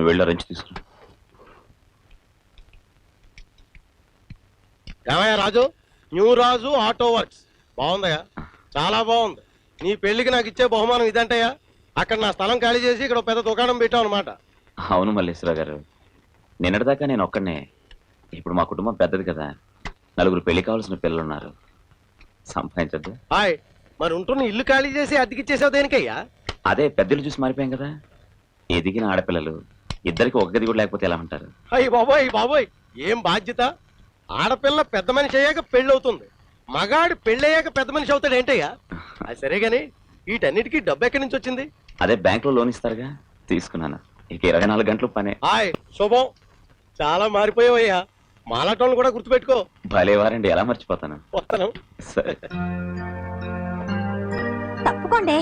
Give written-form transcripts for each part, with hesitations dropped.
నువ్వు వెళ్ళి రెంచి తీసుకురా. ఏమయ్యా రాజు, న్యూ రాజు ఆటో వర్క్స్ బాగుందయ్యా, చాలా బాగుంది. నీ పెళ్లికి నాకు ఇచ్చే బహుమానం ఇదంటయ్యా. అక్కడ నా స్థలం ఖాళీ చేసి ఇక్కడ పెద్ద దుకాణం పెట్టాం అనమాట. అవును మల్లేశ్వర గారు, నిన్నటిదాకా నేను ఒక్కడనే. ఇప్పుడు మా కుటుంబం పెద్దది కదా, 4 పెళ్లి కావాల్సిన పిల్లలు ఉన్నారు. సంపాదించద్దు. హాయ్, మరి ఉంటున్న ఇల్లు ఖాళీ చేసి అద్దెకిచ్చేసావు దేనికయ్యా? అదే పెద్దలు చూసి మారిపోయాం కదా. ఎదిగిన ఆడపిల్లలు ఇద్దరికి ఒక గది కూడా లేకపోతే ఎలా ఉంటారు? అయ్యి బాబోయ్ బాబోయ్, ఏం బాధ్యత! ఆడపిల్ల పెద్ద మనిషి అయ్యాక పెళ్లి అవుతుంది, మగాడు పెళ్లి అయ్యాక పెద్ద మనిషి అవుతాడు ఏంటయ్యా? అది సరే గాని వీటన్నిటికీ డబ్బు ఎక్కడి నుంచి వచ్చింది? అదే బ్యాంక్ లో లోన్ ఇస్తారుగా, తీసుకున్నాను. ఇక 24 గంటలు పనే. హాయ్ శుభం, చాలా మారిపోయావయ్యా. మాలాటోళ్ళు కూడా గుర్తుపెట్టుకో. భలేవారండి, ఎలా మర్చిపోతాను. వస్తాను. సరే తప్పుకోండి.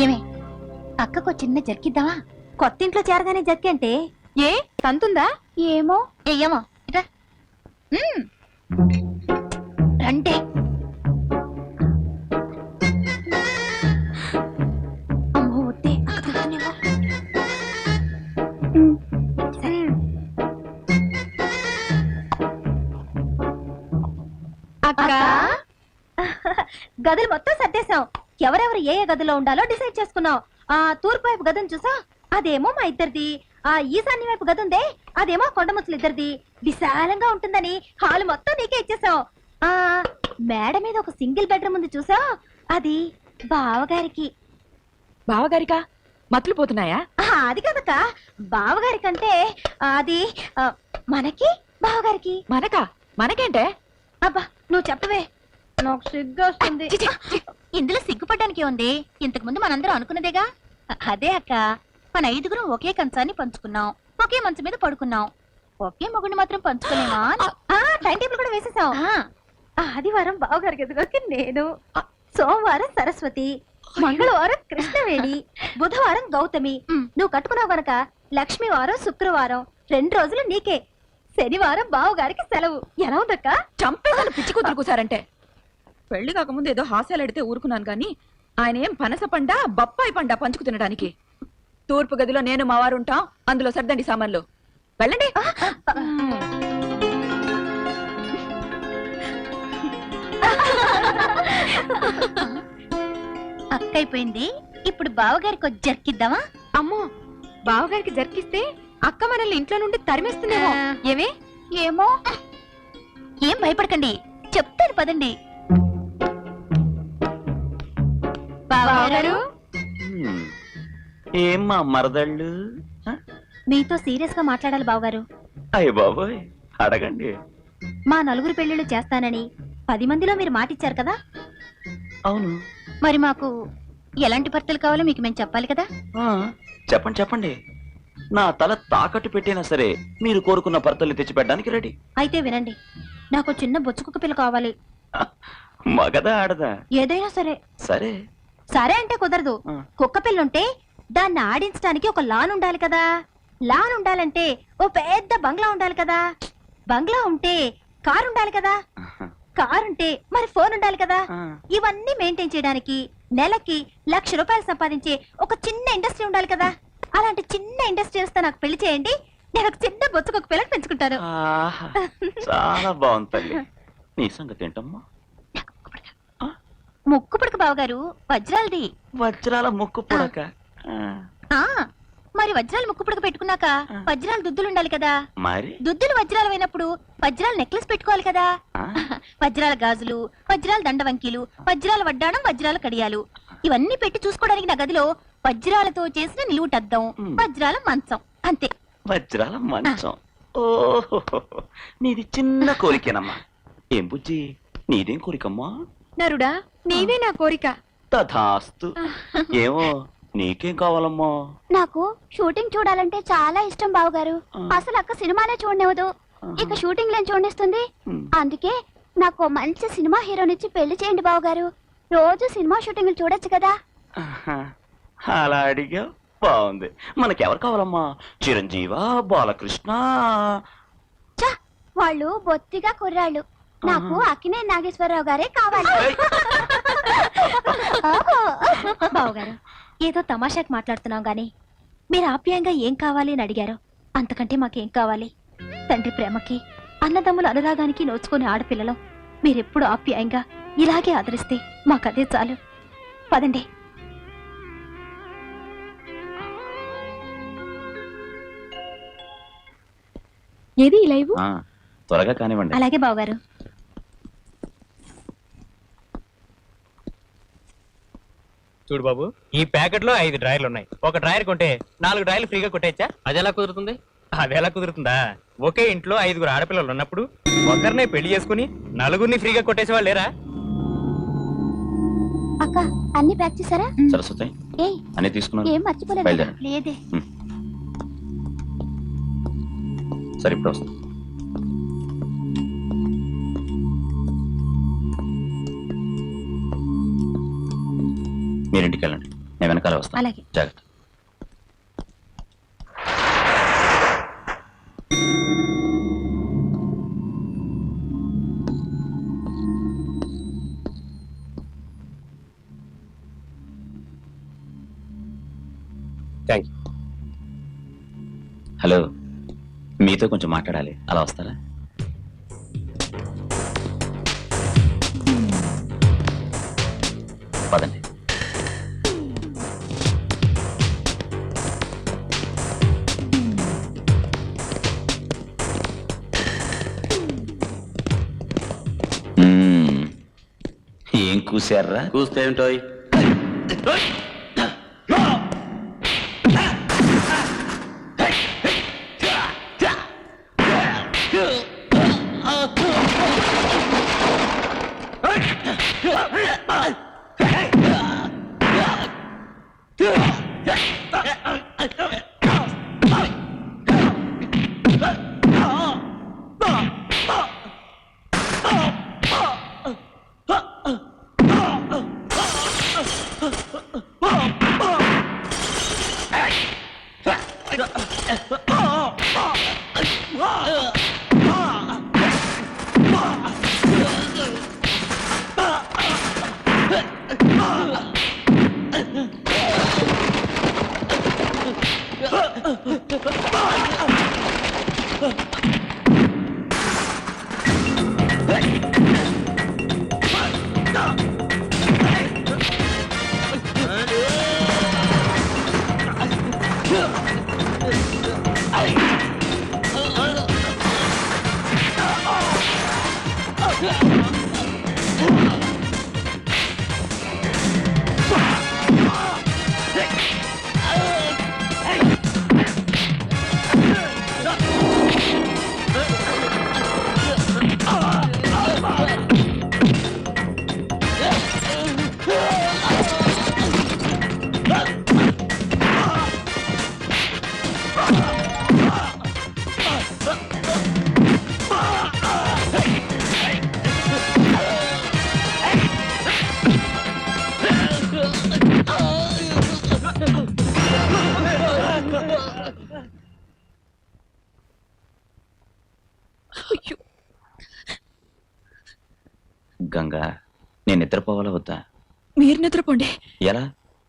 ఏమే అక్కకు చిన్న జర్కిద్దామా? కొత్త ఇంట్లో చేరగానే జర్కి అంటే ఏ తంతుందా? ఏమో ఏమో ఇట్రా రండి. అమ్మో వద్దే, అక్క తింటున్నావా? సరే అక్క, గదులు మొత్తం సర్దేశాం. ఎవరెవరు ఏ ఏ గదిలో ఉండాలో డిసైడ్ చేసుకున్నాం. ఆ తూర్పు వైపు గదిని చూసా, అదేమో మా ఇద్దరిది. ఆ ఈశాన్య వైపు గది ఉందే, అదేమో కొండముసలి ఇద్దరిది. విశాలంగా ఉంటుందని హాల్ మొత్తం నీకే ఇచ్చేసాం. ఆ మేడ మీద ఒక సింగిల్ బెడ్రూమ్ ఉంది చూసా, అది బావగారికి. బావగారికా? మతులు పోతున్నాయా? అది కదక్క, బావగారికంటే అది మనకి బావగారికి. మనకా? మనకేంటే? అబ్బా నువ్వు చెప్పవే, నాకు సిగ్గు వస్తుంది. ఇందులో సిగ్గుపడ్డానికి ఉంది, ఇంతకు ముందు మనందరం అనుకున్నదేగా. అదే అక్క, మన 5గురం ఒకే కంచాన్ని పంచుకున్నాం, ఒకే మంచం మీద పడుకున్నాం. ఒకే మొగుడిని మాత్రం పంచుకోలేమా? టైం టేబుల్ కూడా వేసేసాం. ఆదివారం బావగారి గదిలోకి నేను, సోమవారం సరస్వతి, మంగళవారం కృష్ణవేణి, బుధవారం గౌతమి. నువ్వు కట్టుకున్నావు గనక లక్ష్మీవారం శుక్రవారం 2 రోజులు నీకే, శనివారం బావగారికి సెలవు. ఎలా ఉందక్క? చంపేదాన్ని పిచ్చి కూతురు కూసారంటే. పెళ్లి కాకముందు ఏదో హాస్యాలు అడితే ఊరుకున్నాను గాని, ఆయన ఏం పనస పండ బొప్పాయి పండ పంచుకు తినడానికి. తూర్పు గదిలో నేను మావారు ఉంటాం, అందులో సర్దండి సామాన్లు. వెళ్ళండి. అక్క అయిపోయింది, ఇప్పుడు బావగారికి జర్కిద్దామా? అమ్మో, బావగారికి జర్కిస్తే అక్క మనల్ని ఇంట్లో నుండి తరిమేస్తుందేమో. ఏమే? ఏమో, ఏం భయపడకండి, చెప్తాను పదండి. బావగారు, ఏమ్మా మరదళ్ళు? మీతో సీరియస్ గా మాట్లాడాలి బావగారు. అయ్య బాబోయ్, అడగండి. మా 4 పెళ్లిళ్ళు చేస్తానని 10 మందిలో మీరు మాటిచ్చారు కదా. అవును. మరి మాకు ఎలాంటి భర్తలు కావాలో మీకు మేము చెప్పాలి కదా. చెప్పండి చెప్పండి, నా తల తాకట్టు పెట్టినా సరే మీరు కోరుకున్న భర్తల్ని తెచ్చిపెట్టడానికి రెడీ. అయితే వినండి, నాకు చిన్న బొచ్చుకుక్క పిల్ల కావాలి. మగదా ఆడదా? ఏదైనా సరే. సరే సరే అంటే కుదరదు. కుక్క పిల్లుంటే దాన్ని ఆడించడానికి ఒక లాన్ ఉండాలి కదా. లాన్ ఉండాలంటే ఓ పెద్ద బంగ్లా ఉండాలి కదా. బంగ్లా ఉంటే కారు ఉండాలి కదా. కారు ఉంటే మరి ఫోన్ ఉండాలి కదా. ఇవన్నీ మెయింటైన్ చేయడానికి నెలకి ₹1,00,000 సంపాదించే ఒక చిన్న ఇండస్ట్రీ ఉండాలి కదా. అలాంటి చిన్న ఇండస్ట్రీస్ తో నాకు పెళ్లి చేయండి, నేను ఒక చిన్న బొచ్చుకొక పిల్లని పెంచుకుంటాను. చాలా బాగుంది తల్లి. నీ సంగతి ఏంటమ్మా? ముక్కు పుడక బావగారు, వజ్రాలది. వజ్రాల ముక్కు పుడక? మరి వజ్రాలు ముక్కు పుడక పెట్టుకున్నాక వజ్రాలు దుద్దులు ఉండాలి కదా. మరి దుద్దులు వజ్రాలు అయినప్పుడు వజ్రాల నెక్లెస్ పెట్టుకోవాలి కదా. వజ్రాల గాజులు, వజ్రాల దండవంకీలు, వజ్రాల వడ్డాణం, వజ్రాల కడియాలు ఇవన్నీ పెట్టి చూసుకోవడానికి నా గదిలో వజ్రాలతో చేసిన నిలువుటద్దం, వజ్రాల మంచం, అంతే. వజ్రాల మంచం? ఓహో, నీది చిన్న కోరికేనమ్మా. ఏం బుజ్జి, నీదేం కోరికమ్మా? నరుడా, నీదే నా కోరిక. తథాస్తు. ఏమో, నీకేం కావాలమ్మా? నాకు షూటింగ్ చూడాలంటే చాలా ఇష్టం బావగారు. అసలు అక్క సినిమానే చూడనివ్వదు, ఇక షూటింగ్ లేని చూడనిస్తుంది. అందుకే నాకు మంచి సినిమా హీరోనిచ్చి పెళ్లి చేయండి బావగారు. రోజు సినిమా షూటింగ్ చూడొచ్చు కదా. అలా అడిగా బాగుంది. మనకెవరు కావాలమ్మా? చిరంజీవా, బాలకృష్ణ? వాళ్ళు బొత్తిగా కుర్రాళ్ళు, నాకు అక్కినే నాగేశ్వరరావు గారే కావాలి. బావగారు ఏదో తమాషాకి మాట్లాడుతున్నాం గాని మీరు ఆప్యాయంగా ఏం కావాలి అని అడిగారు. అంతకంటే మాకేం కావాలి? తండ్రి ప్రేమకి అన్నదమ్ముల అనురాగానికి నోచుకునే ఆడపిల్లలు మీరెప్పుడు ఆప్యాయంగా ఇలాగే ఆదరిస్తే మాకదే చాలు. పదండి. ఏది ఈ లైవ్? ఆ, త్వరగా కానివ్వండి. అలాగే బావగారు. చూడు బాబు, ఈ ప్యాకెట్ లో 5 డ్రాయర్లు ఉన్నాయి. ఒక డ్రాయర్ కొంటే 4 డ్రాయర్లు ఫ్రీగా కొట్టేచ్చా? అది ఎలా కుదురుతుంది? అది ఎలా కుదురుతుందా? ఒకే ఇంట్లో 5 ఆడపిల్లలు ఉన్నప్పుడు ఒకరినే పెళ్లి చేసుకుని 4 ఫ్రీగా కొట్టేసే వాళ్ళు లేరా? అక్క అన్ని ప్యాక్ చేశారా? సరస్వతి ఏ అన్ని తీసుకున్నాను. ఏం మర్చిపోలేదు. బయలుదేరండి. లేదే. సరే ఇప్పుడు వస్తాను. మీరింటికి వెళ్ళండి, నేను వెనకాల వస్తాను. అలాగే. జాగ్రత్త. Thank you. హలో, మీతో కొంచెం మాట్లాడాలి, అలా వస్తారా? పదండి. ఏం కూసారా? కూస్తే ఏంటోయ్? గంగా, నేను నిద్రపోవాలా వద్దా? మీరు నిద్రపోండి. ఎలా?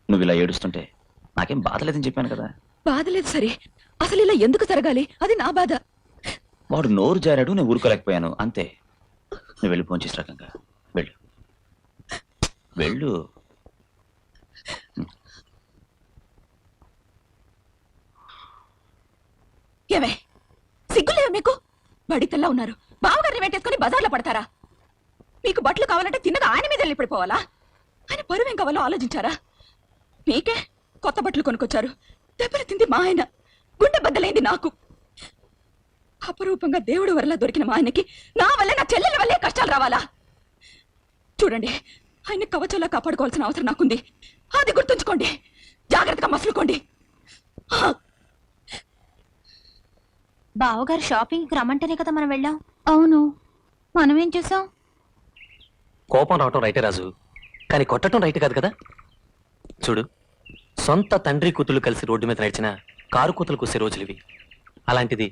నువ్వు ఇలా ఏడుస్తుంటే నాకేం బాధ లేదని చెప్పాను కదా. బాధ లేదు సరే, అసలు ఇలా ఎందుకు జరగాలి? అది నా బాధ. వాడు నోరు జారాడు, నేను ఊరుకోలేకపోయాను అంతే. నువ్వు వెళ్ళి ఫోన్ చేసి రకంగా వెళ్ళు, వెళ్ళు. ఏమే సిగ్గులేవా మీకు? బడితల్లా ఉన్నారు, బావగారిని వెంటేసుకుని బజార్లో పడతారా? మీకు బట్టలు కావాలంటే తిన్నగా ఆయన మీద వెళ్ళి పడిపోవాలా? ఆయన పరువేం కావాలో ఆలోచించారా? మీకే కొత్త బట్టలు కొనుక్కొచ్చారు, దెబ్బలు తింది మా ఆయన, గుండె బద్దలైంది నాకు. అపరూపంగా దేవుడు వల్ల దొరికిన మా ఆయనకి నా వల్ల, నా చెల్లెల వల్లే కష్టాలు రావాలా? చూడండి, ఆయన కవచంలా కాపాడుకోవాల్సిన అవసరం నాకుంది, అది గుర్తుంచుకోండి. జాగ్రత్తగా మసులుకోండి. బావగారు షాపింగ్కి రమ్మంటేనే కదా మనం వెళ్ళాం. అవును, మనం ఏం చేసాం? కోపం రావటం రైటే రాజు, కానీ కొట్టడం రైట్ కాదు కదా. చూడు, సొంత తండ్రి కూతుళ్ళు కలిసి రోడ్డు మీద నడిచిన కారు కూతులు కూసే రోజులు ఇవి. అలాంటిది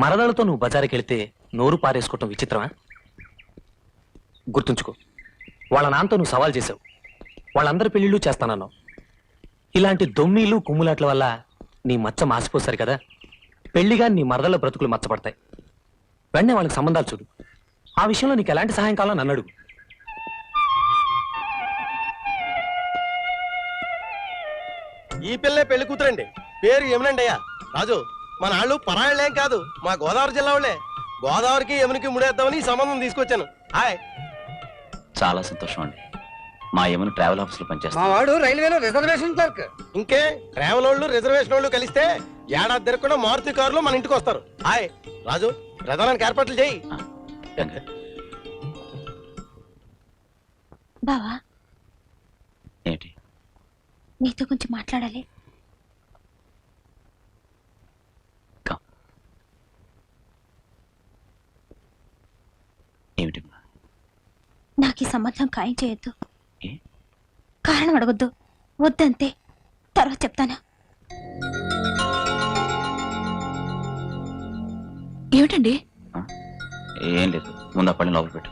మరదలతో నువ్వు బజారుకి వెళితే నోరు పారేసుకోవటం విచిత్రమా? గుర్తుంచుకో, వాళ్ళ నాన్నతో నువ్వు సవాల్ చేసావు, వాళ్ళందరి పెళ్లిళ్ళు చేస్తానన్నావు. ఇలాంటి దొమ్మీలు కుమ్ములాట్ల వల్ల నీ మచ్చ మాసిపోసారు కదా. పెళ్లిగా నీ మరదల బ్రతుకులు మచ్చపడతాయి. వెంటనే వాళ్ళకి సంబంధాలు చూడు. ఆ విషయంలో నీకు ఎలాంటి సహాయం కావాలో నన్ను అడుగు. ఈ పిల్లే పెళ్లి కూతురండి. పేరు యమునండి అయ్యా. రాజు, మన వాళ్ళు పరాళ్ళేం కాదు, మా గోదావరి జిల్లా వాళ్ళే. గోదావరికి యమునికి ముడేద్దామని ఈ సంబంధం తీసుకొచ్చాను. హాయ్. చాలా సంతోషం అండి. మా ఏమైనా ట్రావెల్ ఆఫీస్ లో మా పనిచేస్తాను. వాడు రైల్వేలో రిజర్వేషన్ క్లర్క్. ఇంకే ట్రావెల్ వాళ్ళు రిజర్వేషన్ వాళ్ళు కలిస్తే ఏడాది తిరగకుండా మారుతి కారులో మన ఇంటికి వస్తారు. హాయ్ రాజు, రథానికి ఏర్పాట్లు చేయి. బావా, ఏంటి? నీతో కొంచెం మాట్లాడాలి. Come. ఏమిటి? నాకు ఈ సంబంధం ఖాయం చేయొద్దు. ఏ? కారణం అడగొద్దు. వద్దంతే, తర్వాత చెప్తాను. ఏమిటండి? ఏం లేదు, ముందు ఆ పళ్ళని లోపల పెట్టు.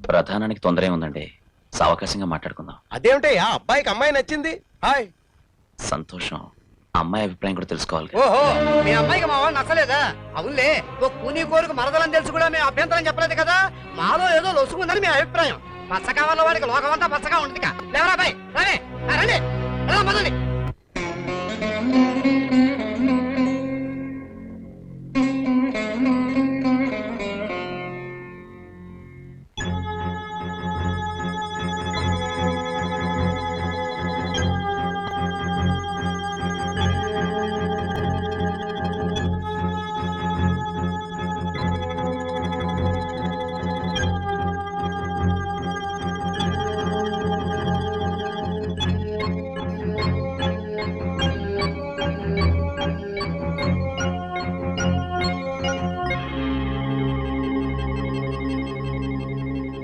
ప్రధానానికి తొందర ఏముందండి, సావకాశంగా మాట్లాడుకుందాం. అదేమిటయ్యా, అబ్బాయికి అమ్మాయి నచ్చింది. హాయ్. సంతోషం. అమ్మాయి అభిప్రాయం కూడా తెలుసుకోవాలి కదా. ఓహో, మీ అమ్మాయికి మా వాడు నచ్చలేదా? అవునులే, ఓ కూని కోరుకు మరదలని తెలుసు కూడా మేము అభ్యంతరం చెప్పలేదు కదా. మాలో ఏదో లొసుకుందని మీ అభిప్రాయం. పచ్చ కావాల వాడికి లోకమంతా పచ్చగా ఉంటుంది. లేవరా బాయ్, రావే.